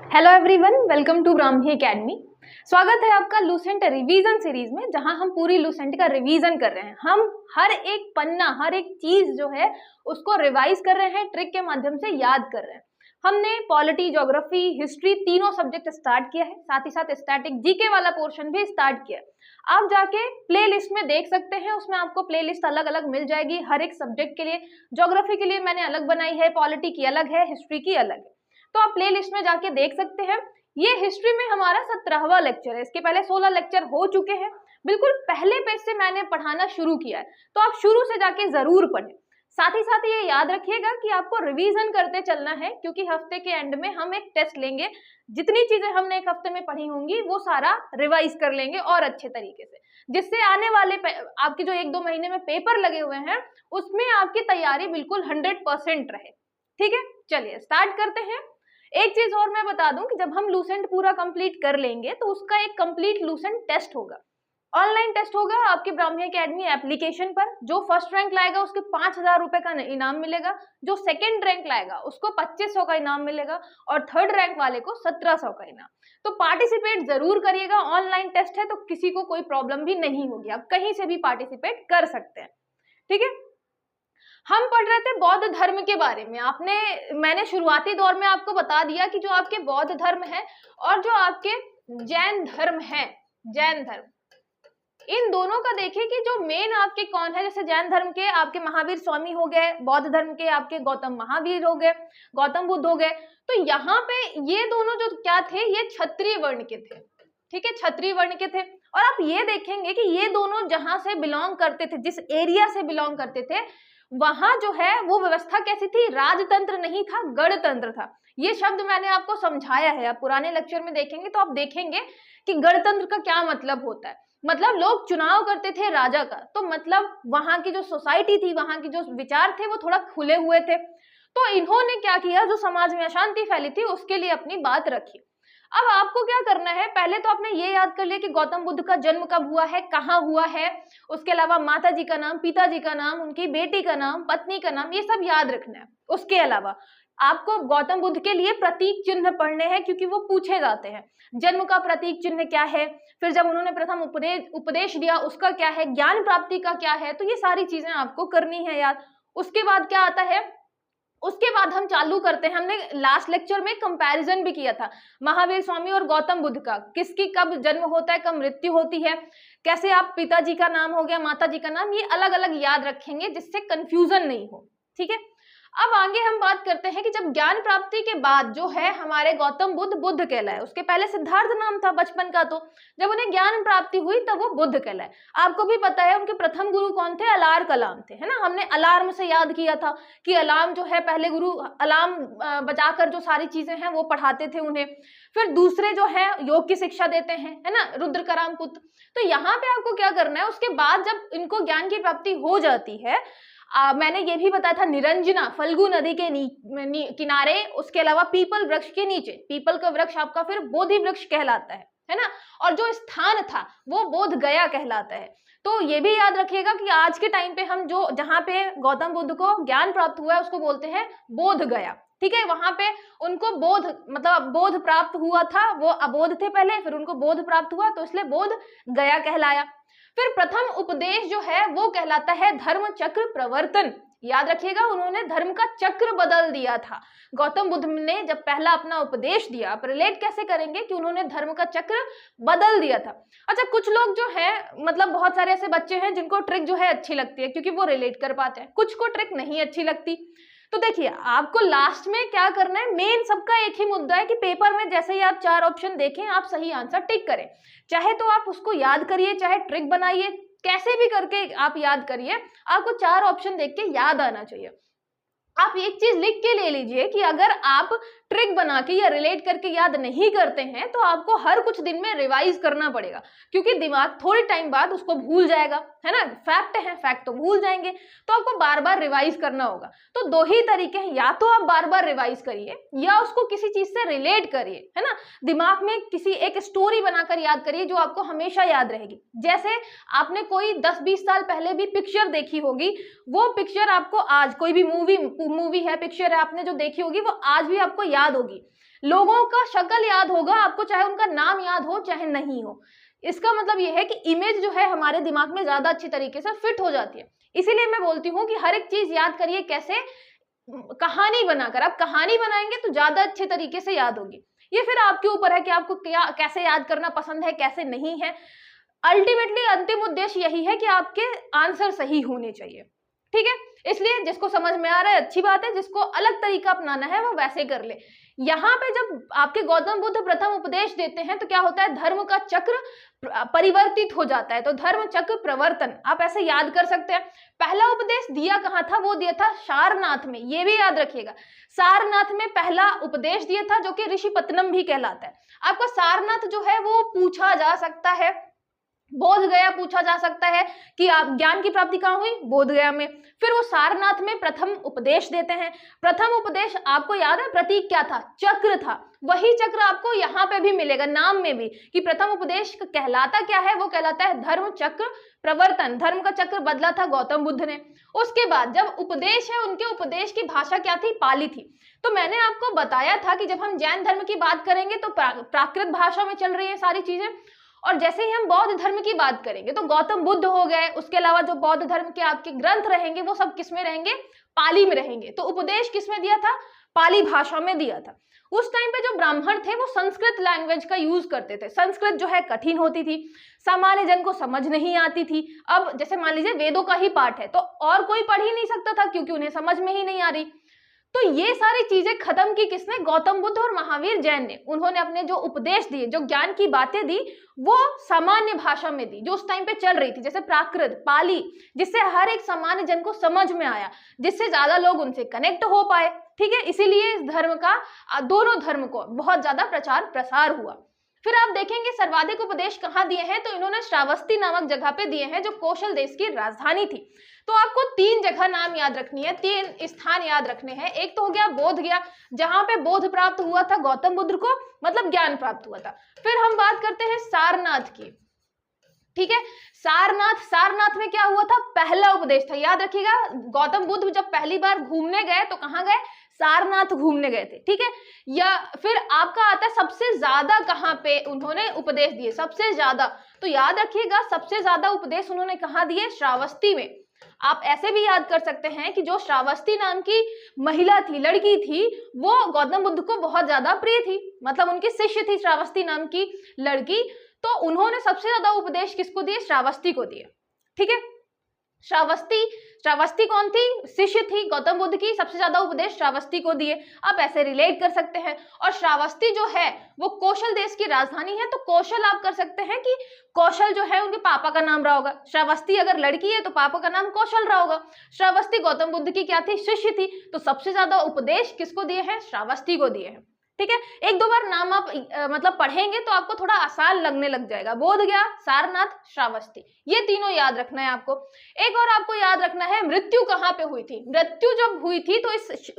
Hello everyone, welcome to Brahmi academy. स्वागत है आपका लूसेंट रिवीजन सीरीज में, जहां हम पूरी लूसेंट का रिवीजन कर रहे हैं। हम हर एक पन्ना, हर एक चीज जो है उसको रिवाइज कर रहे हैं, ट्रिक के माध्यम से याद कर रहे हैं। हमने पॉलिटी, ज्योग्राफी, हिस्ट्री तीनों सब्जेक्ट स्टार्ट किया है, साथ ही साथ स्टैटिक जीके वाला पोर्शन भी स्टार्ट किया है। आप जाके प्ले लिस्ट में देख सकते हैं, उसमें आपको प्ले लिस्ट अलग अलग मिल जाएगी हर एक सब्जेक्ट के लिए। ज्योग्राफी के लिए मैंने अलग बनाई है, पॉलिटी की अलग है, हिस्ट्री की अलग है, तो आप प्ले लिस्ट में जाके देख सकते हैं। ये हिस्ट्री में हमारा 17वां लेक्चर है। इसके पहले 16 लेक्चर हो चुके हैं। बिल्कुल पहले पेज से मैंने पढ़ाना शुरू किया है, तो आप शुरू से जाके जरूर पढ़ें। साथ ही साथ ये याद रखिएगा कि आपको रिवीजन करते चलना है, क्योंकि हफ्ते के एंड में हम एक टेस्ट लेंगे। जितनी चीजें हमने एक हफ्ते में पढ़ी होंगी वो सारा रिवाइज कर लेंगे और अच्छे तरीके से, जिससे आने वाले आपके जो 1-2 महीने में पेपर लगे हुए हैं उसमें आपकी तैयारी बिल्कुल 100% रहे। ठीक है, चलिए स्टार्ट करते हैं। एक चीज और मैं बता दूं कि जब हम लूसेंट पूरा कंप्लीट कर लेंगे तो उसका एक कंप्लीट लूसेंट टेस्ट होगा, ऑनलाइन टेस्ट होगा आपके ब्राह्मी एकेडमी एप्लीकेशन पर। जो फर्स्ट रैंक लाएगा उसके 5,000 रुपए का इनाम मिलेगा, जो सेकंड रैंक लाएगा उसको 2500 का इनाम मिलेगा और थर्ड रैंक वाले को 1700 का इनाम। तो पार्टिसिपेट जरूर करिएगा। ऑनलाइन टेस्ट है तो किसी को कोई प्रॉब्लम भी नहीं होगी, आप कहीं से भी पार्टिसिपेट कर सकते हैं। ठीक है, हम पढ़ रहे थे बौद्ध धर्म के बारे में। मैंने शुरुआती दौर में आपको बता दिया कि जो आपके बौद्ध धर्म है और जो आपके जैन धर्म है, जैन धर्म, इन दोनों का देखिए कि जो मेन आपके कौन है। जैसे जैन धर्म के आपके महावीर स्वामी हो गए, बौद्ध धर्म के आपके गौतम महावीर हो गए, गौतम बुद्ध हो गए। तो यहाँ पे ये दोनों जो क्या थे, ये क्षत्रिय वर्ण के थे। ठीक है, क्षत्रिय वर्ण के थे। और आप ये देखेंगे कि ये दोनों जहां से बिलोंग करते थे, जिस एरिया से बिलोंग करते थे, वहां जो है वो व्यवस्था कैसी थी, राजतंत्र नहीं था, गणतंत्र था। ये शब्द मैंने आपको समझाया है, आप पुराने लेक्चर में देखेंगे तो आप देखेंगे कि गणतंत्र का क्या मतलब होता है। मतलब लोग चुनाव करते थे राजा का, तो मतलब वहां की जो सोसाइटी थी, वहां की जो विचार थे वो थोड़ा खुले हुए थे। तो इन्होंने क्या किया, जो समाज में अशांति फैली थी उसके लिए अपनी बात रखी। अब आपको क्या करना है, पहले तो आपने ये याद कर लिया कि गौतम बुद्ध का जन्म कब हुआ है, कहाँ हुआ है। उसके अलावा माता जी का नाम, पिताजी का नाम, उनकी बेटी का नाम, पत्नी का नाम, ये सब याद रखना है। उसके अलावा आपको गौतम बुद्ध के लिए प्रतीक चिन्ह पढ़ने हैं, क्योंकि वो पूछे जाते हैं। जन्म का प्रतीक चिन्ह क्या है, फिर जब उन्होंने प्रथम उपदेश दिया उसका क्या है, ज्ञान प्राप्ति का क्या है, तो ये सारी चीजें आपको करनी है याद। उसके बाद क्या आता है, उसके बाद हम चालू करते हैं। हमने लास्ट लेक्चर में कंपैरिजन भी किया था महावीर स्वामी और गौतम बुद्ध का, किसकी कब जन्म होता है, कब मृत्यु होती है, कैसे आप पिताजी का नाम हो गया, माता जी का नाम, ये अलग अलग याद रखेंगे जिससे कंफ्यूजन नहीं हो। ठीक है, अब आगे हम बात करते हैं कि जब ज्ञान प्राप्ति के बाद जो है हमारे गौतम बुद्ध बुद्ध कहलाए। उसके पहले सिद्धार्थ नाम था बचपन का, तो जब उन्हें ज्ञान प्राप्ति हुई तब वो बुद्ध कहलाए। आपको भी पता है उनके प्रथम गुरु कौन थे, अलार कलाम थे, है ना। हमने अलार्म से याद किया था कि अलार्म जो है पहले गुरु अलार्म बजाकर जो सारी चीजें हैं वो पढ़ाते थे उन्हें। फिर दूसरे जो है योग की शिक्षा देते हैं, है ना, रुद्र कराम पुत्र। तो यहाँ पे आपको क्या करना है, उसके बाद जब इनको ज्ञान की प्राप्ति हो जाती है, मैंने ये भी बताया था निरंजना फल्गु नदी के किनारे, उसके अलावा पीपल वृक्ष के नीचे। पीपल का वृक्ष आपका फिर बोधि वृक्ष कहलाता है ना। और जो स्थान था वो बोध गया कहलाता है। तो ये भी याद रखिएगा कि आज के टाइम पे हम जो जहाँ पे गौतम बुद्ध को ज्ञान प्राप्त हुआ है उसको बोलते हैं बोध गया। ठीक है, वहां पे उनको बोध मतलब बोध प्राप्त हुआ था, वो अबोध थे पहले, फिर उनको बोध प्राप्त हुआ तो इसलिए बोध गया कहलाया। फिर प्रथम उपदेश जो है वो कहलाता है धर्म चक्र प्रवर्तन। याद रखिएगा, उन्होंने धर्म का चक्र बदल दिया था। गौतम बुद्ध ने जब पहला अपना उपदेश दिया, आप रिलेट कैसे करेंगे कि उन्होंने धर्म का चक्र बदल दिया था। अच्छा, कुछ लोग जो है मतलब बहुत सारे ऐसे बच्चे हैं जिनको ट्रिक जो है अच्छी लगती है क्योंकि वो रिलेट कर पाते हैं, कुछ को ट्रिक नहीं अच्छी लगती। तो देखिए आपको लास्ट में क्या करना है, मेन सबका एक ही मुद्दा है कि पेपर में जैसे ही आप 4 ऑप्शन देखें आप सही आंसर टिक करें। चाहे तो आप उसको याद करिए, चाहे ट्रिक बनाइए, कैसे भी करके आप याद करिए, आपको 4 ऑप्शन देख के याद आना चाहिए। आप एक चीज लिख के ले लीजिए कि अगर आप ट्रिक बना के या रिलेट करके याद नहीं करते हैं तो आपको हर कुछ दिन में रिवाइज करना पड़ेगा, क्योंकि दिमाग थोड़े टाइम बाद उसको भूल जाएगा, है ना। फैक्ट है, फैक्ट तो भूल जाएंगे, तो आपको बार बार रिवाइज करना होगा। तो 2 ही तरीके हैं, या तो आप बार बार रिवाइज करिए या उसको किसी चीज से रिलेट करिए, है ना। दिमाग में किसी एक स्टोरी बनाकर याद करिए जो आपको हमेशा याद रहेगी। जैसे आपने कोई 10-20 साल पहले भी पिक्चर देखी होगी, वो पिक्चर आपको आज, कोई भी मूवी है, पिक्चर है आपने जो देखी होगी, वो आज भी आपको याद होगी। लोगों का शक्ल याद होगा आपको, चाहे उनका नाम याद हो चाहे नहीं हो। इसका मतलब ये है कि इमेज जो है हमारे दिमाग में ज्यादा अच्छी तरीके से फिट हो जाती है। इसीलिए मैं बोलती हूँ कि हर एक चीज याद करिए कैसे, कहानी बनाकर। आप कहानी बनाएंगे तो ज्यादा अच्छे तरीके से याद होगी। ये फिर आपके ऊपर है कि आपको क्या कैसे याद करना पसंद है, कैसे नहीं है। अल्टीमेटली अंतिम उद्देश्य यही है कि आपके आंसर सही होने चाहिए, ठीक है। इसलिए जिसको समझ में आ रहा है अच्छी बात है, जिसको अलग तरीका अपनाना है वो वैसे कर ले। यहाँ पे जब आपके गौतम बुद्ध प्रथम उपदेश देते हैं तो क्या होता है, धर्म का चक्र परिवर्तित हो जाता है। तो धर्म चक्र प्रवर्तन आप ऐसे याद कर सकते हैं। पहला उपदेश दिया कहाँ था, वो दिया था सारनाथ में, ये भी याद रखिएगा। सारनाथ में पहला उपदेश दिया था जो कि ऋषिपत्तनम भी कहलाता है। आपका सारनाथ जो है वो पूछा जा सकता है, बोध गया पूछा जा सकता है कि आप ज्ञान की प्राप्ति कहाँ हुई, बोध गया में। फिर वो सारनाथ में प्रथम उपदेश देते हैं। प्रथम उपदेश आपको याद है प्रतीक क्या था, चक्र था। वही चक्र आपको यहाँ पे भी मिलेगा नाम में भी, कि प्रथम उपदेश कहलाता क्या है, वो कहलाता है धर्म चक्र प्रवर्तन। धर्म का चक्र बदला था गौतम बुद्ध ने। उसके बाद जब उपदेश है, उनके उपदेश की भाषा क्या थी, पाली थी। तो मैंने आपको बताया था कि जब हम जैन धर्म की बात करेंगे तो प्राकृत भाषा में चल रही है सारी चीजें, और जैसे ही हम बौद्ध धर्म की बात करेंगे तो गौतम बुद्ध हो गए, उसके अलावा जो बौद्ध धर्म के आपके ग्रंथ रहेंगे वो सब किस में रहेंगे, पाली में रहेंगे। तो उपदेश किस में दिया था, पाली भाषा में दिया था। उस टाइम पे जो ब्राह्मण थे वो संस्कृत लैंग्वेज का यूज करते थे। संस्कृत जो है कठिन होती थी, सामान्य जन को समझ नहीं आती थी। अब जैसे मान लीजिए वेदों का ही पाठ है तो और कोई पढ़ ही नहीं सकता था, क्योंकि उन्हें समझ में ही नहीं आ रही। तो ये सारी चीजें खत्म की किसने, गौतम बुद्ध और महावीर जैन ने। उन्होंने अपने जो उपदेश दिए, जो ज्ञान की बातें दी, वो सामान्य भाषा में दी जो उस टाइम पे चल रही थी, जैसे प्राकृत, पाली, जिससे हर एक सामान्य जन को समझ में आया, जिससे ज्यादा लोग उनसे कनेक्ट हो पाए, ठीक है। इसीलिए इस धर्म का, दोनों धर्म को बहुत ज्यादा प्रचार प्रसार हुआ। फिर आप देखेंगे सर्वाधिक उपदेश कहाँ दिए हैं, तो इन्होंने श्रावस्ती नामक जगह पे दिए हैं जो कौशल देश की राजधानी थी। तो आपको 3 जगह नाम याद रखनी है, 3 स्थान याद रखने हैं। एक तो हो गया बोध गया, जहां पे बोध प्राप्त हुआ था गौतम बुद्ध को, मतलब ज्ञान प्राप्त हुआ था। फिर हम बात करते हैं सारनाथ की, ठीक है। सारनाथ में क्या हुआ था, पहला उपदेश था, याद रखिएगा। गौतम बुद्ध जब पहली बार घूमने गए तो कहाँ गए, सारनाथ घूमने गए थे, ठीक है। या फिर आपका आता है सबसे ज्यादा कहाँ पे उन्होंने उपदेश दिए, सबसे ज्यादा, तो याद रखिएगा सबसे ज्यादा उपदेश उन्होंने कहाँ दिए, श्रावस्ती में। आप ऐसे भी याद कर सकते हैं कि जो श्रावस्ती नाम की महिला थी, लड़की थी, वो गौतम बुद्ध को बहुत ज्यादा प्रिय थी, मतलब उनकी शिष्य थी श्रावस्ती नाम की लड़की। तो उन्होंने सबसे ज्यादा उपदेश किसको दिए, श्रावस्ती को दिए, ठीक है। श्रावस्ती कौन थी, शिष्य थी गौतम बुद्ध की, सबसे ज्यादा उपदेश श्रावस्ती को दिए। आप ऐसे रिलेट कर सकते हैं। और श्रावस्ती जो है वो कौशल देश की राजधानी है, तो कौशल आप कर सकते हैं कि कौशल जो है उनके पापा का नाम रहा होगा। श्रावस्ती अगर लड़की है तो पापा का नाम कौशल रहा होगा। श्रावस्ती गौतम बुद्ध की क्या थी, शिष्य थी, तो सबसे ज्यादा उपदेश किसको दिए हैं, श्रावस्ती को दिए हैं, ठीक है। 1-2 बार नाम आप मतलब पढ़ेंगे तो आपको थोड़ा आसान लगने लग जाएगा। बोध गया, सारनाथ, श्रावस्ती, ये तीनों याद रखना है आपको। एक और आपको याद रखना है, मृत्यु कहाँ पे हुई थी। मृत्यु जब हुई थी तो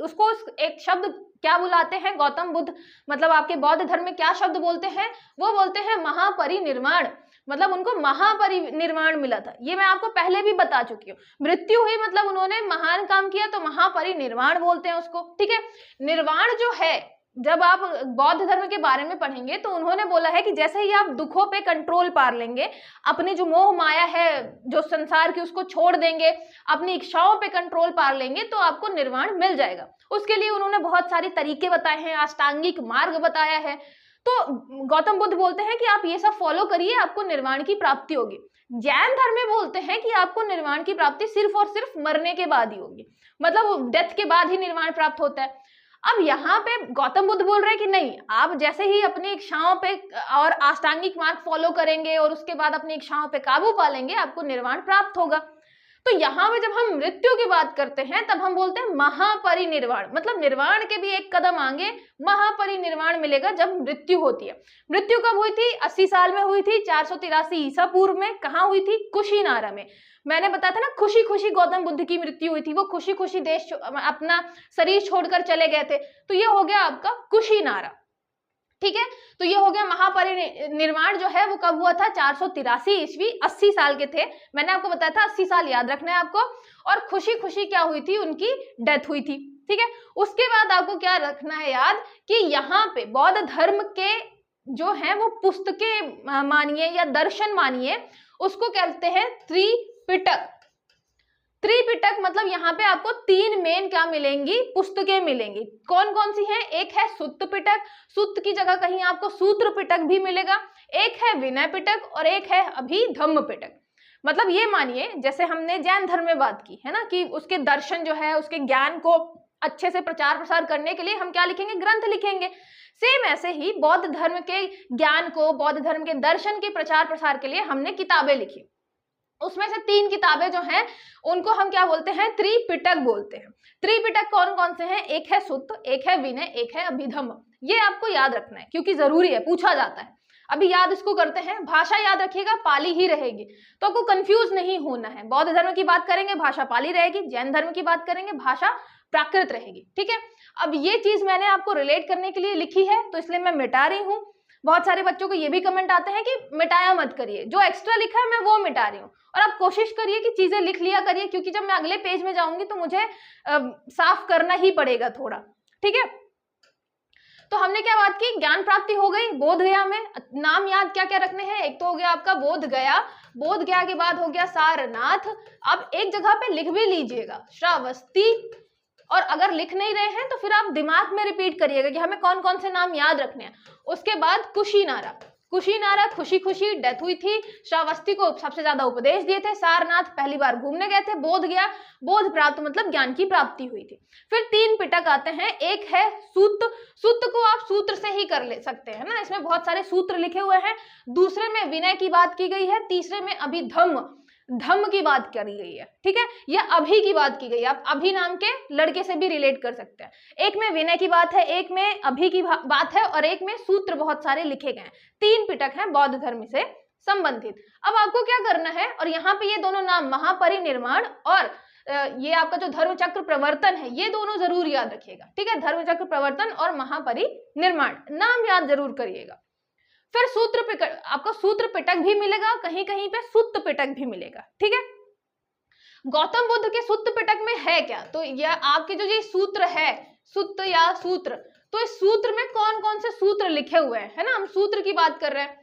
उसको एक शब्द क्या बुलाते हैं, गौतम बुद्ध मतलब आपके बौद्ध धर्म में क्या शब्द बोलते हैं, वो बोलते हैं महापरिनिर्वाण। मतलब उनको महापरिनिर्वाण मिला था, ये मैं आपको पहले भी बता चुकी हूँ। मृत्यु हुई मतलब उन्होंने महान काम किया, तो महापरिनिर्वाण बोलते हैं उसको, ठीक है। निर्वाण जो है, जब आप बौद्ध धर्म के बारे में पढ़ेंगे तो उन्होंने बोला है कि जैसे ही आप दुखों पे कंट्रोल पार लेंगे, अपनी जो मोह माया है जो संसार की उसको छोड़ देंगे, अपनी इच्छाओं पे कंट्रोल पार लेंगे, तो आपको निर्वाण मिल जाएगा। उसके लिए उन्होंने बहुत सारे तरीके बताए हैं, अष्टांगिक मार्ग बताया है। तो गौतम बुद्ध बोलते हैं कि आप ये सब फॉलो करिए, आपको निर्वाण की प्राप्ति होगी। जैन धर्म में बोलते हैं कि आपको निर्वाण की प्राप्ति सिर्फ और सिर्फ मरने के बाद ही होगी, मतलब डेथ के बाद ही निर्वाण प्राप्त होता है। अब यहाँ पे गौतम बुद्ध बोल रहे हैं कि नहीं, आप जैसे ही अपनी इच्छाओं पे और अष्टांगिक मार्ग फॉलो करेंगे और उसके बाद अपनी इच्छाओं पे काबू पा लेंगे, आपको निर्वाण प्राप्त होगा। तो यहाँ पे जब हम मृत्यु की बात करते हैं तब हम बोलते हैं महापरिनिर्वाण, मतलब निर्वाण के भी एक कदम आगे महापरिनिर्वाण मिलेगा जब मृत्यु होती है। मृत्यु कब हुई थी, 80 साल में हुई थी, 483 ईसा पूर्व में। कहाँ हुई थी, कुशीनारा में। मैंने बताया था ना, खुशी खुशी गौतम बुद्ध की मृत्यु हुई थी, वो खुशी खुशी देश अपना शरीर छोड़कर चले गए थे। तो ये हो गया आपका कुशीनारा, ठीक है। तो ये हो गया महापरिनिर्वाण जो है वो कब हुआ था, 483 ईस्वी, 80 साल के थे। मैंने आपको बताया था 80 साल याद रखना है आपको। और खुशी खुशी क्या हुई थी, उनकी डेथ हुई थी, ठीक है। उसके बाद आपको क्या रखना है याद कि यहाँ पे बौद्ध धर्म के जो है वो पुस्तकें मानिए या दर्शन मानिए, उसको कहते हैं त्रिपिटक। त्रिपिटक मतलब यहाँ पे आपको 3 मेन क्या मिलेंगी, पुस्तकें मिलेंगी। कौन कौन सी हैं? एक है सुत्त पिटक, सुत्त की जगह कहीं आपको सूत्र पिटक भी मिलेगा, एक है विनय पिटक और एक है अभिधम्म पिटक। मतलब ये मानिए जैसे हमने जैन धर्म में बात की है ना कि उसके दर्शन जो है उसके ज्ञान को अच्छे से प्रचार प्रसार करने के लिए हम क्या लिखेंगे, ग्रंथ लिखेंगे। सेम ऐसे ही बौद्ध धर्म के ज्ञान को, बौद्ध धर्म के दर्शन के प्रचार प्रसार के लिए हमने किताबें लिखी। उसमें से 3 किताबें जो हैं उनको हम क्या बोलते हैं, त्रिपिटक बोलते हैं। त्रिपिटक कौन कौन से हैं? एक है सुत्त, एक है विनय, एक है अभिधम्म। ये आपको याद रखना है क्योंकि जरूरी है, पूछा जाता है। अभी याद इसको करते हैं। भाषा याद रखिएगा पाली ही रहेगी, तो आपको कंफ्यूज नहीं होना है। बौद्ध धर्म की बात करेंगे भाषा पाली रहेगी, जैन धर्म की बात करेंगे भाषा प्राकृत रहेगी, ठीक है। अब ये चीज मैंने आपको रिलेट करने के लिए लिखी है तो इसलिए मैं मिटा रही हूँ। बहुत सारे बच्चों को ये भी कमेंट आते हैं कि मिटाया मत करिए, जो एक्स्ट्रा लिखा है मैं वो मिटा रही हूँ। और आप कोशिश करिए कि चीजें लिख लिया करिए क्योंकि जब मैं अगले पेज में जाऊंगी तो मुझे साफ करना ही पड़ेगा थोड़ा, ठीक है। तो हमने क्या बात की, ज्ञान प्राप्ति हो गई। बोध गया में नाम याद क्या क्या रखने हैं, एक तो हो गया आपका बोध गया, बोध गया के बाद हो गया सारनाथ। अब एक जगह पे लिख भी लीजिएगा श्रावस्ती, और अगर लिख नहीं रहे हैं तो फिर आप दिमाग में रिपीट करिएगा कि हमें कौन कौन से नाम याद रखने हैं। उसके बाद कुशीनारा, कुशीनारा खुशी खुशी डेथ हुई थी, श्रावस्ती को सबसे ज्यादा उपदेश दिए थे, सारनाथ पहली बार घूमने गए थे, बोध गया बोध प्राप्त मतलब ज्ञान की प्राप्ति हुई थी। फिर 3 पिटक आते हैं, एक है सूत, सूत को आप सूत्र से ही कर ले सकते हैं ना, इसमें बहुत सारे सूत्र लिखे हुए हैं। दूसरे में विनय की बात की गई है, तीसरे में अभिधम्म, धम्म की बात करी गई है, ठीक है। या अभी की बात की गई है, आप अभी नाम के लड़के से भी रिलेट कर सकते हैं। एक में विनय की बात है, एक में अभी की बात है और एक में सूत्र बहुत सारे लिखे गए हैं। 3 पिटक हैं बौद्ध धर्म से संबंधित। अब आपको क्या करना है, और यहाँ पे ये दोनों नाम महापरिनिर्माण और ये आपका जो धर्मचक्र प्रवर्तन है ये दोनों जरूर याद रखिएगा, ठीक है। धर्मचक्र प्रवर्तन और महापरिनिर्माण नाम याद जरूर करिएगा। फिर सूत्र पिटक, आपको सूत्र पिटक भी मिलेगा, कहीं कहीं पे सुत्त पिटक भी मिलेगा, ठीक है। गौतम बुद्ध के सुत्त पिटक में है क्या, तो यह आपके जो ये सूत्र है सुत्त या सूत्र, तो इस सूत्र में कौन कौन से सूत्र लिखे हुए हैं, है ना, हम सूत्र की बात कर रहे हैं।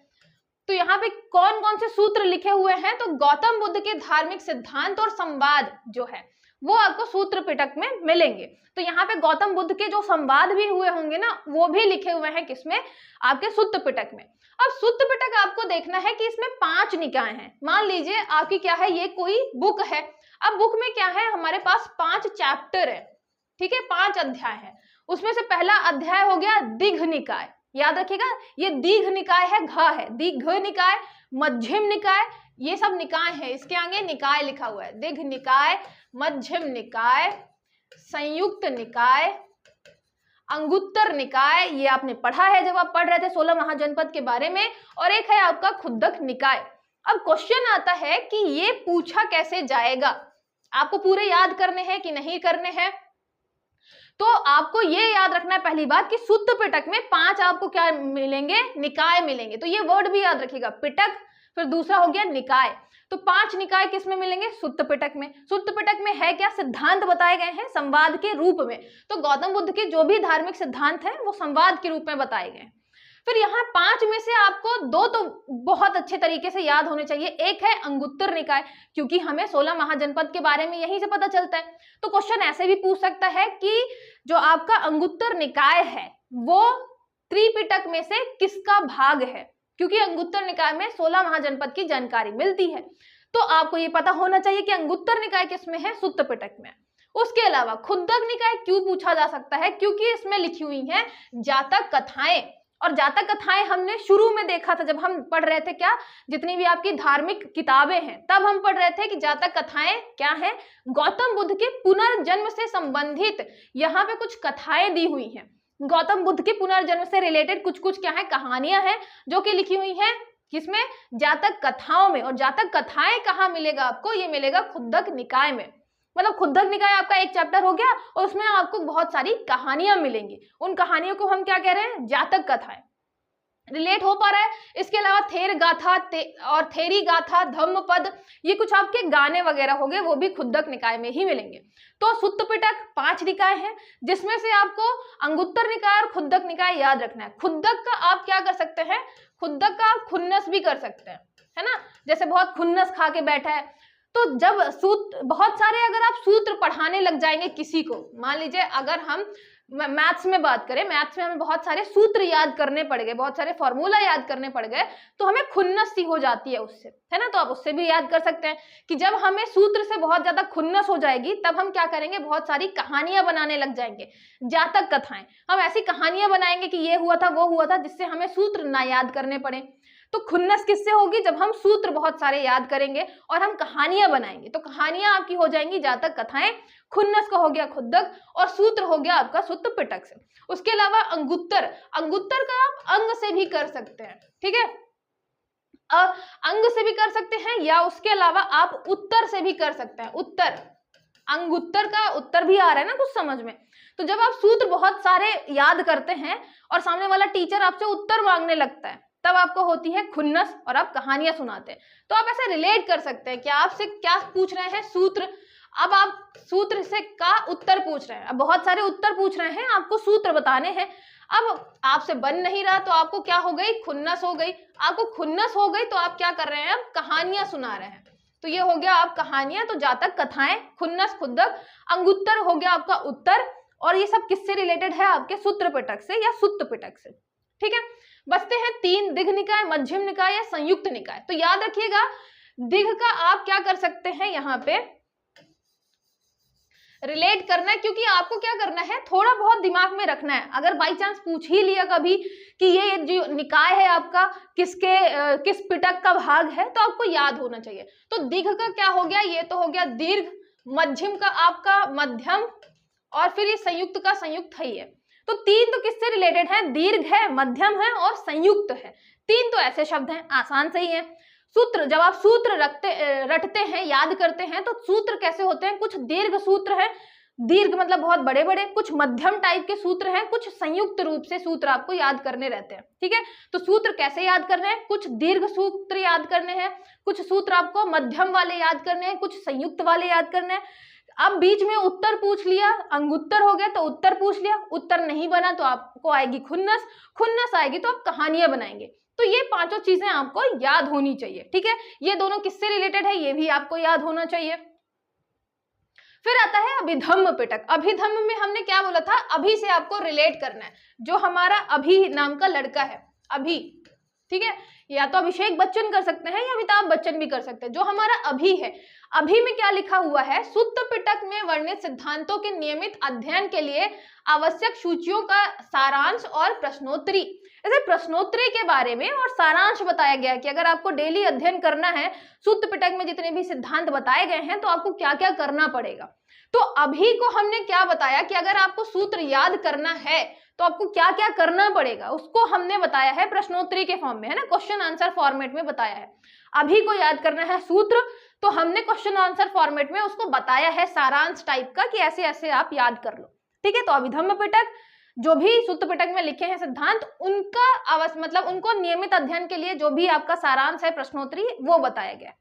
तो यहाँ पे कौन कौन से सूत्र लिखे हुए हैं, तो गौतम बुद्ध के धार्मिक सिद्धांत और संवाद जो है वो आपको सूत्र पिटक में मिलेंगे। तो यहाँ पे गौतम बुद्ध के जो संवाद भी हुए होंगे ना वो भी लिखे हुए हैं किसमें, आपके सुत्त पिटक में। अब सुत्त पिटक आपको देखना है कि इसमें 5 निकाय हैं। मान लीजिए आपकी क्या है, ये कोई बुक है। अब बुक में क्या है, हमारे पास 5 चैप्टर है, ठीक है, 5 अध्याय है। उसमें से पहला अध्याय हो गया दीघ निकाय, याद रखिएगा ये दीघ निकाय है, घ है, दीघ निकाय, मध्यम निकाय, ये सब निकाय है, इसके आगे निकाय लिखा हुआ है। दीघ निकाय, मध्यम निकाय, संयुक्त निकाय, अंगुत्तर निकाय, ये आपने पढ़ा है जब आप पढ़ रहे थे 16 महाजनपद के बारे में, और एक है आपका खुद्दक निकाय। अब क्वेश्चन आता है कि ये पूछा कैसे जाएगा, आपको पूरे याद करने हैं कि नहीं करने हैं। तो आपको ये याद रखना है पहली बात कि सुत्त पिटक में 5 आपको क्या मिलेंगे, निकाय मिलेंगे। तो ये वर्ड भी याद रखिएगा, पिटक, फिर दूसरा हो गया निकाय। तो 5 निकाय किस में मिलेंगे, सुत्त पिटक में। सुत्त पिटक में है क्या, सिद्धांत बताए गए हैं संवाद के रूप में। तो गौतम बुद्ध के जो भी धार्मिक सिद्धांत हैं वो संवाद के रूप में बताए गए। फिर यहाँ 5 में से आपको 2 तो बहुत अच्छे तरीके से याद होने चाहिए। एक है अंगुत्तर निकाय, क्योंकि हमें 16 महाजनपद के बारे में यहीं से पता चलता है। तो क्वेश्चन ऐसे भी पूछ सकता है कि जो आपका अंगुत्तर निकाय है वो त्रिपिटक में से किसका भाग है, क्योंकि अंगुत्तर निकाय में 16 महाजनपद की जानकारी मिलती है। तो आपको ये पता होना चाहिए कि अंगुत्तर निकाय किसमें है, सुत्त पिटक में। उसके अलावा खुद्दक निकाय क्यों पूछा जा सकता है, क्योंकि इसमें लिखी हुई है जातक कथाएं, और जातक कथाएं हमने शुरू में देखा था जब हम पढ़ रहे थे क्या, जितनी भी आपकी धार्मिक किताबें हैं तब हम पढ़ रहे थे कि जातक कथाएं क्या है, गौतम बुद्ध के पुनर्जन्म से संबंधित यहाँ पे कुछ कथाएं दी हुई हैं। गौतम बुद्ध के पुनर्जन्म से रिलेटेड कुछ कुछ क्या है, कहानियां हैं जो कि लिखी हुई हैं किसमें, जातक कथाओं में। और जातक कथाएं कहाँ मिलेगा आपको, ये मिलेगा खुद्दक निकाय में। मतलब खुद्दक निकाय आपका एक चैप्टर हो गया और उसमें आपको बहुत सारी कहानियां मिलेंगी। उन कहानियों को हम क्या कह रहे हैं, जातक कथाएं। रिलेट हो पा रहा है। इसके अलावा थेर गाथा और थेरी गाथा, धम्मपद, ये कुछ आपके गाने वगैरह हो गए, वो भी खुद्दक निकाय में ही मिलेंगे। तो सुत्त पिटक 5 निकाय हैं, जिसमें से आपको अंगुत्तर निकाय और खुद्दक निकाय याद रखना है। खुद्दक का आप क्या कर सकते हैं, खुद्दक का आप खुन्नस भी कर सकते हैं, है ना, जैसे बहुत खुन्नस खा के बैठा है, तो जब सूत्र बहुत सारे अगर आप सूत्र पढ़ाने लग जाएंगे किसी को, मान लीजिए अगर हम मैथ्स में बात करें, मैथ्स में हमें बहुत सारे सूत्र याद करने पड़ गए, बहुत सारे फॉर्मूला याद करने पड़ गए, तो हमें खुन्नस सी हो जाती है उससे, है ना। तो आप उससे भी याद कर सकते हैं कि जब हमें सूत्र से बहुत ज्यादा खुन्नस हो जाएगी तब हम क्या करेंगे, बहुत सारी कहानियां बनाने लग जाएंगे, जातक कथाएं। हम ऐसी कहानियां बनाएंगे कि ये हुआ था वो हुआ था, जिससे हमें सूत्र ना याद करने पड़े। तो खुन्नस किससे होगी, जब हम सूत्र बहुत सारे याद करेंगे और हम कहानियां बनाएंगे, तो कहानियां आपकी हो जाएंगी जातक कथाएं। खुन्नस का हो गया खुद्दक और सूत्र हो गया आपका सुत्त पिटक से। उसके अलावा अंगुत्तर, अंगुत्तर का आप अंग से भी कर सकते हैं, ठीक है, अंग से भी कर सकते हैं, या उसके अलावा आप उत्तर से भी कर सकते हैं। उत्तर, अंगुत्तर का उत्तर भी आ रहा है ना कुछ समझ में। तो जब आप सूत्र बहुत सारे याद करते हैं और सामने वाला टीचर आपसे उत्तर मांगने लगता है, तब आपको होती है खुन्नस और आप कहानियां सुनाते हैं। तो आप ऐसे रिलेट कर सकते हैं कि आपसे क्या पूछ रहे हैं, सूत्र, अब आप सूत्र से का उत्तर पूछ रहे हैं, अब बहुत सारे उत्तर पूछ रहे हैं, आपको सूत्र बताने हैं, अब आपसे बन नहीं रहा तो आपको क्या हो गई, खुन्नस हो गई। आपको खुन्नस हो गई तो आप क्या कर रहे हैं, अब कहानियां सुना रहे हैं। तो ये हो गया आप कहानियां, तो जातक कथाएं, खुन्नस खुद्दक, अंगुत्तर हो गया आपका उत्तर, और ये सब किससे रिलेटेड है, आपके सूत्र पिटक से या सुत्त पिटक से, ठीक है। बचते हैं 3, दिघ निकाय, मध्यम निकाय या संयुक्त निकाय। तो याद रखिएगा दिघ का आप क्या कर सकते हैं, यहाँ पे रिलेट करना है, क्योंकि आपको क्या करना है, थोड़ा बहुत दिमाग में रखना है। अगर बाई चांस पूछ ही लिया कभी कि ये जो निकाय है आपका किस पिटक का भाग है, तो आपको याद होना चाहिए। तो दिघ का क्या हो गया, ये तो हो गया दीर्घ, मध्यम का आपका मध्यम, और फिर ये संयुक्त का संयुक्त है। तो 3 तो किससे रिलेटेड है, दीर्घ है, मध्यम है और संयुक्त है। 3 तो ऐसे शब्द हैं, आसान से ही है। सूत्र, जब आप सूत्र रटते हैं, याद करते हैं, तो सूत्र कैसे होते हैं, कुछ दीर्घ सूत्र हैं, दीर्घ मतलब बहुत बड़े बड़े, कुछ मध्यम टाइप के सूत्र हैं, कुछ संयुक्त रूप से सूत्र आपको याद करने रहते हैं, ठीक है। तो सूत्र कैसे याद करने हैं, कुछ दीर्घ सूत्र याद करने हैं, कुछ सूत्र आपको मध्यम वाले याद करने हैं, कुछ संयुक्त वाले याद करने हैं। अब बीच में उत्तर पूछ लिया, अंगुत्तर हो गया तो उत्तर पूछ लिया, उत्तर नहीं बना तो आपको आएगी खुन्नस, खुन्नस आएगी तो आप कहानियां बनाएंगे। तो ये 5 चीजें आपको याद होनी चाहिए, ठीक है। ये दोनों किससे रिलेटेड है, ये भी आपको याद होना चाहिए। फिर आता है अभिधम्म पिटक। अभिधम्म में हमने क्या बोला था, अभी से आपको रिलेट करना है। जो हमारा अभी नाम का लड़का है, अभी, ठीक है, या तो अभिषेक बच्चन कर सकते हैं या अमिताभ बच्चन भी कर सकते हैं। जो हमारा अभी है, अभी में क्या लिखा हुआ है, सुत्त पिटक में वर्णित सिद्धांतों के नियमित अध्ययन के लिए आवश्यक सूचियों का सारांश और प्रश्नोत्तरी। ऐसे प्रश्नोत्तरी के बारे में और सारांश बताया गया कि अगर आपको डेली अध्ययन करना है, सुत्त पिटक में जितने भी सिद्धांत बताए गए हैं, तो आपको क्या क्या करना पड़ेगा। तो अभी को हमने क्या बताया कि अगर आपको सूत्र याद करना है तो आपको क्या क्या करना पड़ेगा, उसको हमने बताया है प्रश्नोत्तरी के फॉर्म में, है ना, क्वेश्चन आंसर फॉर्मेट में बताया है। अभी को याद करना है सूत्र, तो हमने क्वेश्चन आंसर फॉर्मेट में उसको बताया है सारांश टाइप का कि ऐसे ऐसे आप याद कर लो, ठीक है। तो अभिधम्म पिटक, जो भी सुत्त पिटक में लिखे हैं सिद्धांत, उनका मतलब उनको नियमित अध्ययन के लिए जो भी आपका सारांश है प्रश्नोत्तरी, वो बताया गया।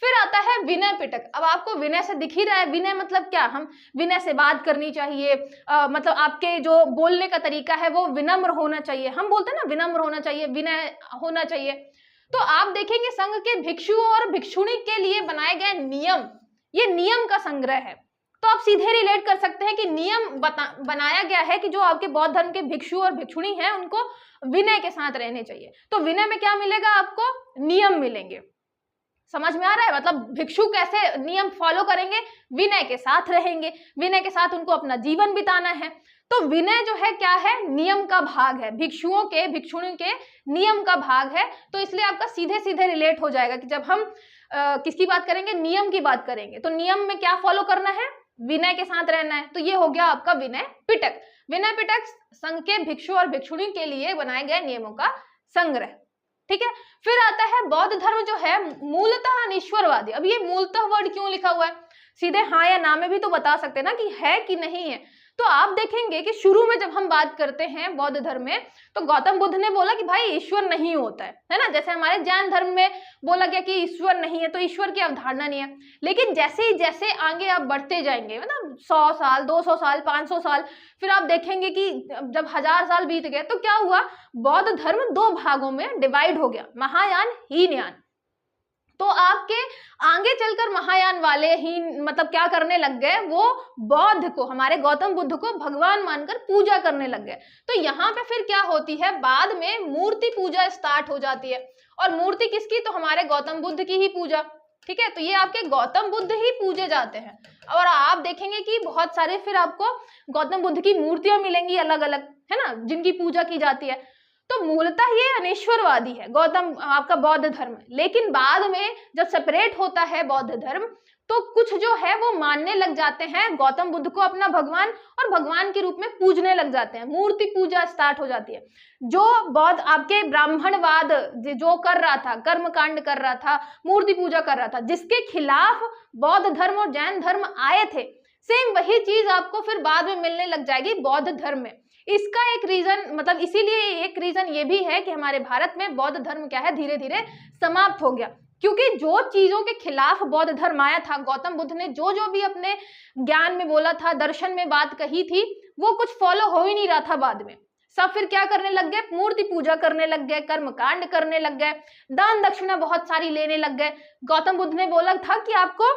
फिर आता है विनय पिटक। अब आपको विनय से दिख ही रहा है, विनय मतलब क्या, हम विनय से बात करनी चाहिए, मतलब आपके जो बोलने का तरीका है वो विनम्र होना चाहिए। हम बोलते हैं ना विनम्र होना चाहिए, विनय होना चाहिए। तो आप देखेंगे संघ के भिक्षुओं और भिक्षुणी के लिए बनाए गए नियम, ये नियम का संग्रह है। तो आप सीधे रिलेट कर सकते हैं कि नियम बनाया गया है कि जो आपके बौद्ध धर्म के भिक्षु और भिक्षुणी हैं उनको विनय के साथ रहने चाहिए। तो विनय में क्या मिलेगा, आपको नियम मिलेंगे। समझ में आ रहा है, मतलब भिक्षु कैसे नियम फॉलो करेंगे, विनय के साथ रहेंगे, विनय के साथ उनको अपना जीवन बिताना है। तो विनय जो है क्या है, नियम का भाग है, भिक्षुओं के भिक्षुणी के नियम का भाग है। तो इसलिए आपका सीधे सीधे रिलेट हो जाएगा कि जब हम किसकी बात करेंगे, नियम की बात करेंगे, तो नियम में क्या फॉलो करना है, विनय के साथ रहना है। तो ये हो गया आपका विनय पिटक। विनय पिटक संघ के भिक्षु और भिक्षुणी के लिए बनाए गए नियमों का संग्रह, ठीक है। फिर आता है बौद्ध धर्म जो है मूलतः अनिश्वरवादी। अब ये मूलतः वर्ड क्यों लिखा हुआ है, सीधे हाँ या ना में भी तो बता सकते हैं ना कि है कि नहीं है। तो आप देखेंगे कि शुरू में जब हम बात करते हैं बौद्ध धर्म में, तो गौतम बुद्ध ने बोला कि भाई ईश्वर नहीं होता है ना। जैसे हमारे जैन धर्म में बोला गया कि ईश्वर नहीं है, तो ईश्वर की अवधारणा नहीं है। लेकिन जैसे आगे आप बढ़ते जाएंगे, मतलब 100 साल, 200 साल, 500 साल, फिर आप देखेंगे कि जब 1000 साल बीत गए तो क्या हुआ, बौद्ध धर्म 2 भागों में डिवाइड हो गया, महायान, हीनयान। तो आपके आगे चलकर महायान वाले ही मतलब क्या करने लग गए, वो बौद्ध को, हमारे गौतम बुद्ध को भगवान मानकर पूजा करने लग गए। तो यहाँ पे फिर क्या होती है, बाद में मूर्ति पूजा स्टार्ट हो जाती है। और मूर्ति किसकी, तो हमारे गौतम बुद्ध की ही पूजा। ठीक है, तो ये आपके गौतम बुद्ध ही पूजे जाते हैं। और आप देखेंगे कि बहुत सारे फिर आपको गौतम बुद्ध की मूर्तियां मिलेंगी अलग अलग, है ना, जिनकी पूजा की जाती है। तो मूलतः ये अनेश्वरवादी है गौतम आपका बौद्ध धर्म। लेकिन बाद में जब सेपरेट होता है बौद्ध धर्म, तो कुछ जो है वो मानने लग जाते हैं गौतम बुद्ध को अपना भगवान, और भगवान के रूप में पूजने लग जाते हैं, मूर्ति पूजा स्टार्ट हो जाती है। जो बौद्ध आपके ब्राह्मणवाद जो कर रहा था, कर्म कांड कर रहा था, मूर्ति पूजा कर रहा था, जिसके खिलाफ बौद्ध धर्म और जैन धर्म आए थे, सेम वही चीज आपको फिर बाद में मिलने लग जाएगी बौद्ध धर्म में। इसका एक रीजन, मतलब इसीलिए एक रीजन ये भी है कि हमारे भारत में बौद्ध धर्म क्या है, धीरे धीरे समाप्त हो गया। क्योंकि जो चीजों के खिलाफ बौद्ध धर्म आया था, गौतम बुद्ध ने जो भी अपने ज्ञान में बोला था, दर्शन में बात कही थी, वो कुछ फॉलो हो ही नहीं रहा था बाद में। सब फिर क्या करने लग गए, मूर्ति पूजा करने लग गए, कर्म कांड करने लग गए, दान दक्षिणा बहुत सारी लेने लग गए। गौतम बुद्ध ने बोला था कि आपको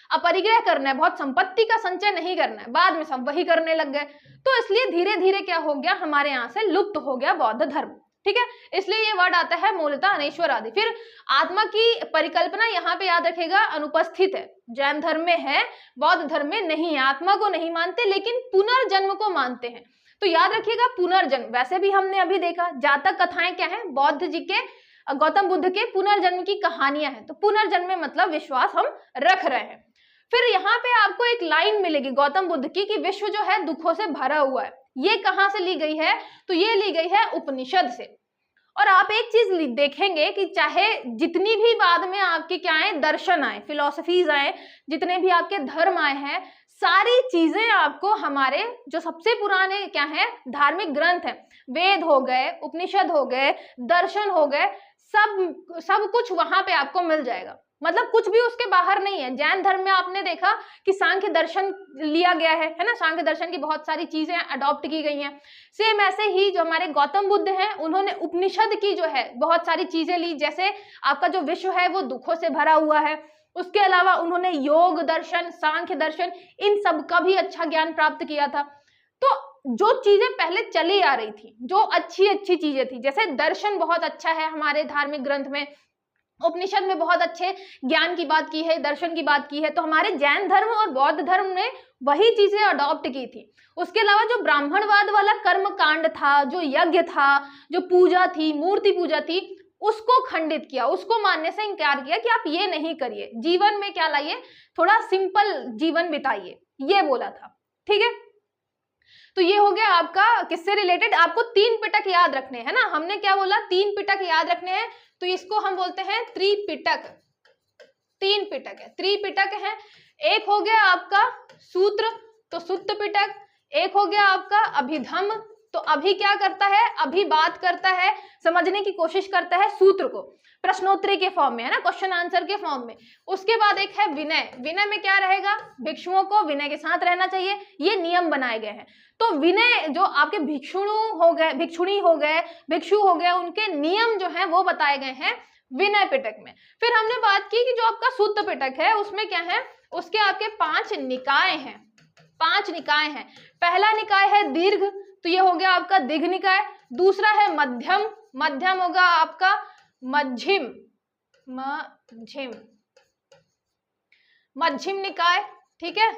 अपरिग्रह करना है, बहुत संपत्ति का संचय नहीं करना है, बाद में सब वही करने लग गए। तो इसलिए धीरे धीरे क्या हो गया, हमारे यहाँ से लुप्त हो गया बौद्ध धर्म। ठीक है, इसलिए ये वर्ड आता है मूलतः अनेश्वर आदि। फिर आत्मा की परिकल्पना यहाँ पे याद रखेगा अनुपस्थित है, जैन धर्म में है, बौद्ध धर्म में नहीं है। आत्मा को नहीं मानते, लेकिन पुनर्जन्म को मानते हैं। तो याद रखिएगा पुनर्जन्म, वैसे भी हमने अभी देखा जातक कथाएं क्या है, बौद्ध जी के, गौतम बुद्ध के पुनर्जन्म की कहानियां हैं। तो पुनर्जन्म में मतलब विश्वास हम रख रहे हैं। फिर यहाँ पे आपको एक लाइन मिलेगी गौतम बुद्ध की कि विश्व जो है दुखों से भरा हुआ है। ये कहाँ से ली गई है, तो ये ली गई है उपनिषद से। और आप एक चीज देखेंगे कि चाहे जितनी भी बाद में आपके क्या आए, दर्शन आए, फिलोसफीज आए, जितने भी आपके धर्म आए हैं, सारी चीजें आपको हमारे जो सबसे पुराने क्या है धार्मिक ग्रंथ है, वेद हो गए, उपनिषद हो गए, दर्शन हो गए, सब कुछ वहां पे आपको मिल जाएगा। मतलब कुछ भी उसके बाहर नहीं है। जैन धर्म में आपने देखा कि सांख्य दर्शन लिया गया है ना, सांख्य दर्शन की बहुत सारी चीजें अडॉप्ट की गई हैं। सेम ऐसे ही जो हमारे गौतम बुद्ध हैं, उन्होंने उपनिषद की जो है बहुत सारी चीजें ली। जैसे आपका जो विश्व है वो दुखों से भरा हुआ है, उसके अलावा उन्होंने योग दर्शन, सांख्य दर्शन, इन सब का भी अच्छा ज्ञान प्राप्त किया था। तो जो चीजें पहले चली आ रही थी, जो अच्छी चीजें थी, जैसे दर्शन बहुत अच्छा है हमारे धार्मिक ग्रंथ में, उपनिषद में बहुत अच्छे ज्ञान की बात की है, दर्शन की बात की है। तो हमारे जैन धर्म और बौद्ध धर्म ने वही चीजें अडॉप्ट की थी। उसके अलावा जो ब्राह्मणवाद वाला कर्म कांड था, जो यज्ञ था, जो पूजा थी, मूर्ति पूजा थी, उसको खंडित किया, उसको मानने से इनकार किया कि आप ये नहीं करिए, जीवन में क्या लाइए, थोड़ा सिंपल जीवन बिताइए, ये बोला था। ठीक है, तो ये हो गया आपका किससे रिलेटेड। आपको 3 पिटक याद रखने हैं ना, हमने क्या बोला, 3 पिटक याद रखने हैं। तो इसको हम बोलते हैं त्रिपिटक। 3 पिटक है, त्रिपिटक है। एक हो गया आपका सूत्र, तो सुत्त पिटक। एक हो गया आपका अभिधम, तो अभी क्या करता है, अभी बात करता है, समझने की कोशिश करता है सूत्र को, प्रश्नोत्तरी के फॉर्म में, है ना, क्वेश्चन आंसर के फॉर्म में। उसके बाद एक है विनय। विनय में क्या रहेगा, भिक्षुओं को विनय के साथ रहना चाहिए, ये नियम बनाए गए हैं। तो विनय जो आपके भिक्षुणु हो गए, भिक्षुणी हो गए, भिक्षु हो गए, उनके नियम जो हैं वो बताए गए हैं विनय पिटक में। फिर हमने बात की कि जो आपका सुत्त पिटक है उसमें क्या है, उसके आपके 5 निकाय हैं, 5 निकाय हैं। पहला निकाय है दीर्घ, तो ये हो गया आपका दीर्घ निकाय। दूसरा है मध्यम, मध्यम होगा आपका मध्यम, मध्यम निकाय। ठीक है,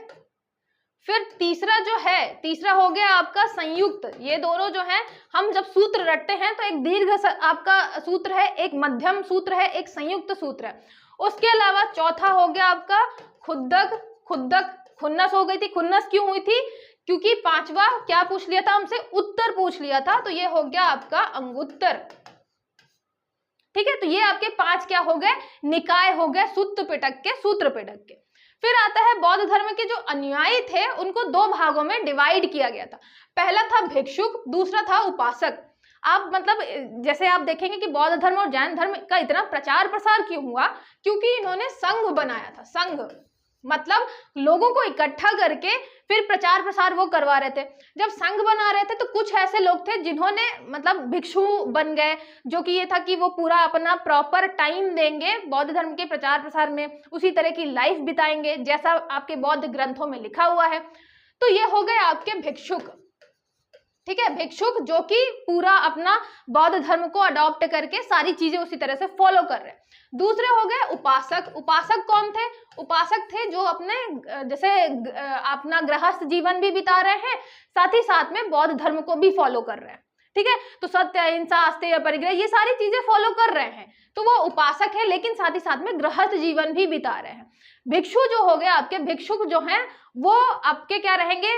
फिर तीसरा जो है, तीसरा हो गया आपका संयुक्त। ये दोनों जो है, हम जब सूत्र रटते हैं तो एक दीर्घ आपका सूत्र है, एक मध्यम सूत्र है, एक संयुक्त सूत्र है। उसके अलावा चौथा हो गया आपका खुद्दक। खुद्दक खुन्नस हो गई थी, खुन्नस क्यों हुई थी, क्योंकि 5वां क्या पूछ लिया था हमसे, उत्तर पूछ लिया था, तो ये हो गया आपका अंगुत्तर। ठीक है, तो ये आपके 5 क्या हो गए, निकाय हो गए सुत्त पिटक के, सूत्र पिटक के। फिर आता है बौद्ध धर्म के जो अनुयायी थे उनको दो भागों में डिवाइड किया गया था। पहला था भिक्षुक, दूसरा था उपासक। आप मतलब जैसे आप देखेंगे कि बौद्ध धर्म और जैन धर्म का इतना प्रचार प्रसार क्यों हुआ, क्योंकि इन्होंने संघ बनाया था। संघ मतलब लोगों को इकट्ठा करके फिर प्रचार प्रसार वो करवा रहे थे। जब संघ बना रहे थे तो कुछ ऐसे लोग थे जिन्होंने मतलब भिक्षु बन गए, जो कि ये था कि वो पूरा अपना प्रॉपर टाइम देंगे बौद्ध धर्म के प्रचार प्रसार में, उसी तरह की लाइफ बिताएंगे जैसा आपके बौद्ध ग्रंथों में लिखा हुआ है। तो ये हो गए आपके भिक्षुक, ठीक है, भिक्षुक जो कि पूरा अपना बौद्ध धर्म को अडॉप्ट करके सारी चीजें उसी तरह से फॉलो कर रहे हैं। दूसरे हो गए उपासक। उपासक कौन थे? उपासक थे जो अपने जैसे अपना गृहस्थ जीवन भी बिता रहे हैं, साथ ही साथ में बौद्ध धर्म को भी फॉलो कर रहे हैं, ठीक है। तो सत्य, अहिंसा, आस्तेय, परिग्रह, ये सारी चीजें फॉलो कर रहे हैं, तो वो उपासक है, लेकिन साथ ही साथ में गृहस्थ जीवन भी बिता रहे हैं। भिक्षु जो हो गए आपके, भिक्षुक जो हैं वो आपके क्या रहेंगे,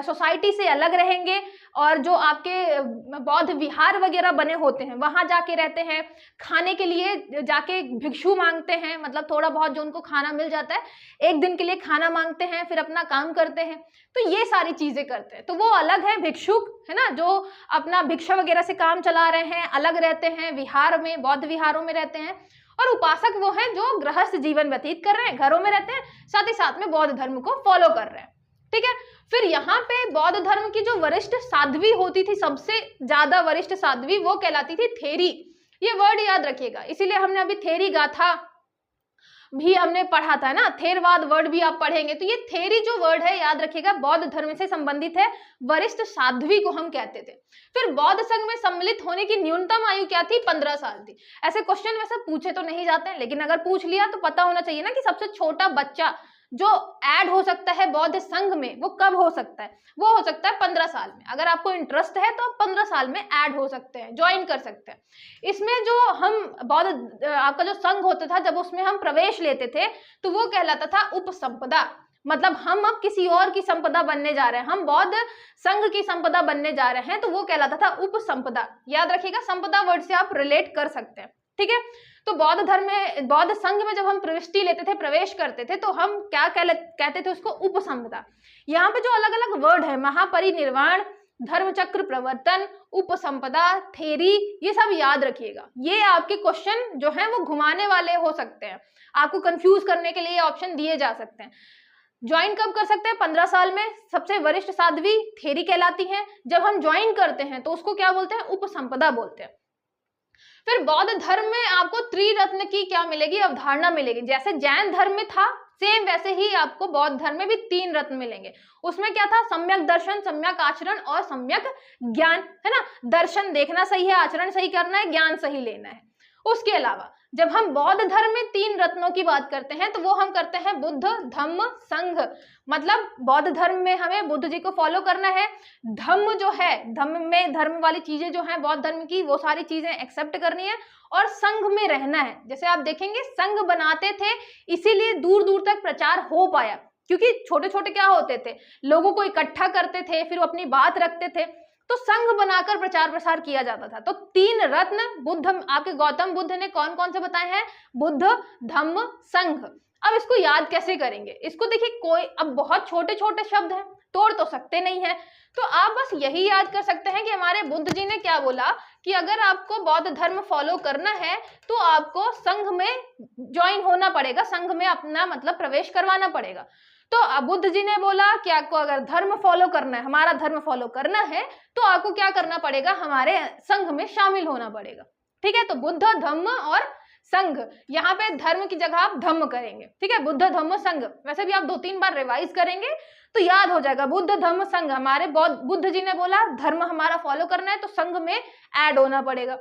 सोसाइटी से अलग रहेंगे, और जो आपके बौद्ध विहार वगैरह बने होते हैं वहां जाके रहते हैं, खाने के लिए जाके भिक्षु मांगते हैं, मतलब थोड़ा बहुत जो उनको खाना मिल जाता है, एक दिन के लिए खाना मांगते हैं, फिर अपना काम करते हैं, तो ये सारी चीजें करते हैं। तो वो अलग है भिक्षुक, है ना, जो अपना भिक्षा वगैरह से काम चला रहे हैं, अलग रहते हैं, विहार में, बौद्ध विहारों में रहते हैं। और उपासक वो हैं जो गृहस्थ जीवन व्यतीत कर रहे हैं, घरों में रहते हैं, साथ ही साथ में बौद्ध धर्म को फॉलो कर रहे हैं, ठीक है। फिर यहाँ पे बौद्ध धर्म की जो वरिष्ठ साध्वी होती थी, सबसे ज्यादा वरिष्ठ साध्वी, वो कहलाती थी थेरी। ये वर्ड याद रखिएगा, इसीलिए हमने अभी थेरी गाथा भी हमने पढ़ा था ना, थेरवाद वर्ड भी आप पढ़ेंगे। तो ये थेरी जो वर्ड है याद रखिएगा, बौद्ध धर्म से संबंधित है, वरिष्ठ साध्वी को हम कहते थे। फिर बौद्ध संघ में सम्मिलित होने की न्यूनतम आयु क्या थी? 15 साल थी। ऐसे क्वेश्चन वैसे पूछे तो नहीं जाते हैं, लेकिन अगर पूछ लिया तो पता होना चाहिए ना कि सबसे छोटा बच्चा जो ऐड हो सकता है बौद्ध संघ में वो कब हो सकता है? वो हो सकता है 15 साल में। अगर आपको इंटरेस्ट है तो आप 15 साल में ऐड हो सकते हैं, ज्वाइन कर सकते हैं। इसमें जो हम बौद्ध आपका जो संघ होता था, जब उसमें हम प्रवेश लेते थे तो वो कहलाता था उपसंपदा। मतलब हम अब किसी और की संपदा बनने जा रहे हैं, हम बौद्ध संघ की संपदा बनने जा रहे हैं, तो वो कहलाता था उपसंपदा। याद रखिएगा, संपदा वर्ड से आप रिलेट कर सकते हैं, ठीक है। तो बौद्ध धर्म में, बौद्ध संघ में जब हम प्रविष्टि लेते थे, प्रवेश करते थे, तो हम क्या कहते थे उसको? उपसंपदा। यहाँ पे जो अलग अलग वर्ड है, महापरिनिर्वाण, धर्मचक्र प्रवर्तन, उपसंपदा, थेरी, ये सब याद रखिएगा। ये आपके क्वेश्चन जो है वो घुमाने वाले हो सकते हैं, आपको कंफ्यूज करने के लिए ऑप्शन दिए जा सकते हैं। ज्वाइन कब कर सकते हैं? 15 साल में। सबसे वरिष्ठ साध्वी थेरी कहलाती है। जब हम ज्वाइन करते हैं तो उसको क्या बोलते हैं? उपसंपदा बोलते हैं। फिर बौद्ध धर्म में आपको त्रिरत्न की क्या मिलेगी? अवधारणा मिलेगी। जैसे जैन धर्म में था सेम वैसे ही आपको बौद्ध धर्म में भी 3 रत्न मिलेंगे। उसमें क्या था? सम्यक दर्शन, सम्यक आचरण और सम्यक ज्ञान, है ना। दर्शन देखना सही है, आचरण सही करना है, ज्ञान सही लेना है। उसके अलावा जब हम बौद्ध धर्म में 3 रत्नों की बात करते हैं तो वो हम करते हैं बुद्ध, धम्म, संघ। मतलब बौद्ध धर्म में हमें बुद्ध जी को फॉलो करना है, धम्म जो है, धम्म में धर्म वाली चीजें जो हैं बौद्ध धर्म की, वो सारी चीजें एक्सेप्ट करनी है, और संघ में रहना है। जैसे आप देखेंगे संघ बनाते थे, इसीलिए दूर दूर तक प्रचार हो पाया, क्योंकि छोटे छोटे क्या होते थे, लोगों को इकट्ठा करते थे, फिर वो अपनी बात रखते थे, तो संघ बनाकर प्रचार प्रसार किया जाता था। तो 3 रत्न बुद्ध, आपके गौतम बुद्ध ने कौन कौन से बताए हैं? बुद्ध, धम्म, संघ। अब इसको याद कैसे करेंगे? इसको देखिए, कोई अब बहुत छोटे छोटे शब्द हैं, तोड़ तो सकते नहीं है, तो आप बस यही याद कर सकते हैं कि हमारे बुद्ध जी ने क्या बोला कि अगर आपको बौद्ध धर्म फॉलो करना है तो आपको संघ में ज्वाइन होना पड़ेगा, संघ में अपना मतलब प्रवेश करवाना पड़ेगा। तो बुद्ध जी ने बोला कि आपको अगर धर्म फॉलो करना है, हमारा धर्म फॉलो करना है, तो आपको क्या करना पड़ेगा? हमारे संघ में शामिल होना पड़ेगा, ठीक है। तो बुद्ध, धम्म और संघ, यहाँ पे धर्म की जगह आप धम्म करेंगे, ठीक है। बुद्ध, धम्म, संघ, वैसे भी आप 2-3 बार रिवाइज करेंगे तो याद हो जाएगा। बुद्ध, धम्म, संघ, हमारे बुद्ध जी ने बोला धर्म हमारा फॉलो करना है तो संघ में ऐड होना पड़ेगा,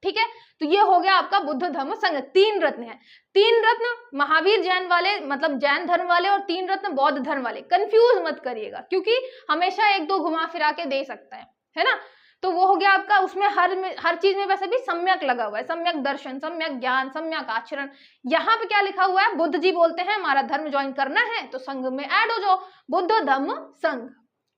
ठीक है। तो ये हो गया आपका बुद्ध, धम्म, संघ। 3 रत्न है। 3 रत्न महावीर जैन वाले, मतलब जैन धर्म वाले, और 3 रत्न बौद्ध धर्म वाले। कंफ्यूज मत करिएगा, क्योंकि हमेशा 1-2 घुमा फिरा के दे सकता है ना। तो वो हो गया आपका, उसमें हर चीज में वैसे भी सम्यक लगा हुआ है, सम्यक दर्शन, सम्यक ज्ञान, सम्यक आचरण। यहाँ पे क्या लिखा हुआ है? बुद्ध जी बोलते हैं हमारा धर्म ज्वाइन करना है तो संघ में ऐड हो जाओ, बुद्ध, धम्म, संघ,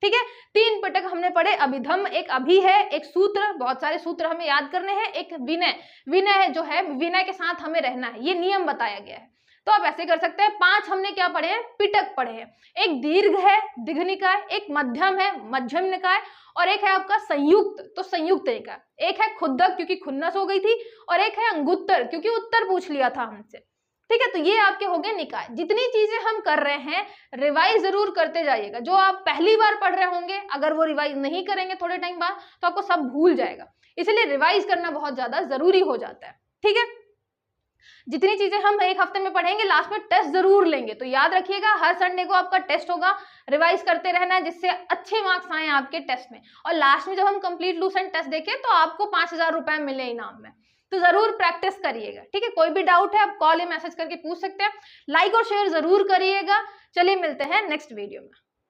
ठीक है। 3 पिटक हमने पढ़े। अभिधम्म एक अभी है, एक सूत्र, बहुत सारे सूत्र हमें याद करने हैं, एक विनय, विनय जो है, विनय के साथ हमें रहना है, ये नियम बताया गया है। तो आप ऐसे कर सकते हैं। 5 हमने क्या पढ़े हैं, पिटक पढ़े हैं। एक दीर्घ है दीर्घ निकाय, एक मध्यम है मध्यम निकाय, और एक है आपका संयुक्त, तो संयुक्त निकाय। एक है खुद्दक क्योंकि खुन्नस हो गई थी, और एक है अंगुत्तर क्योंकि उत्तर पूछ लिया था हमसे। ठीक है, तो ये आपके हो गए निकाय। जितनी चीजें हम कर रहे हैं रिवाइज जरूर करते जाइएगा। जो आप पहली बार पढ़ रहे होंगे अगर वो रिवाइज नहीं करेंगे थोड़े टाइम बाद तो आपको सब भूल जाएगा, इसलिए रिवाइज करना बहुत ज्यादा जरूरी हो जाता है। ठीक है, जितनी चीजें हम एक हफ्ते में पढ़ेंगे लास्ट में टेस्ट जरूर लेंगे, तो याद रखिएगा हर संडे को आपका टेस्ट होगा, रिवाइज करते रहना है जिससे अच्छे मार्क्स आए आपके टेस्ट में। और लास्ट में जब हम कंप्लीट लूसेंट टेस्ट देखें तो आपको 5,000 रुपए मिले इनाम में, तो जरूर प्रैक्टिस करिएगा। ठीक है, कोई भी डाउट है आप कॉल या मैसेज करके पूछ सकते हैं। लाइक और शेयर जरूर करिएगा। चलिए मिलते हैं नेक्स्ट वीडियो में।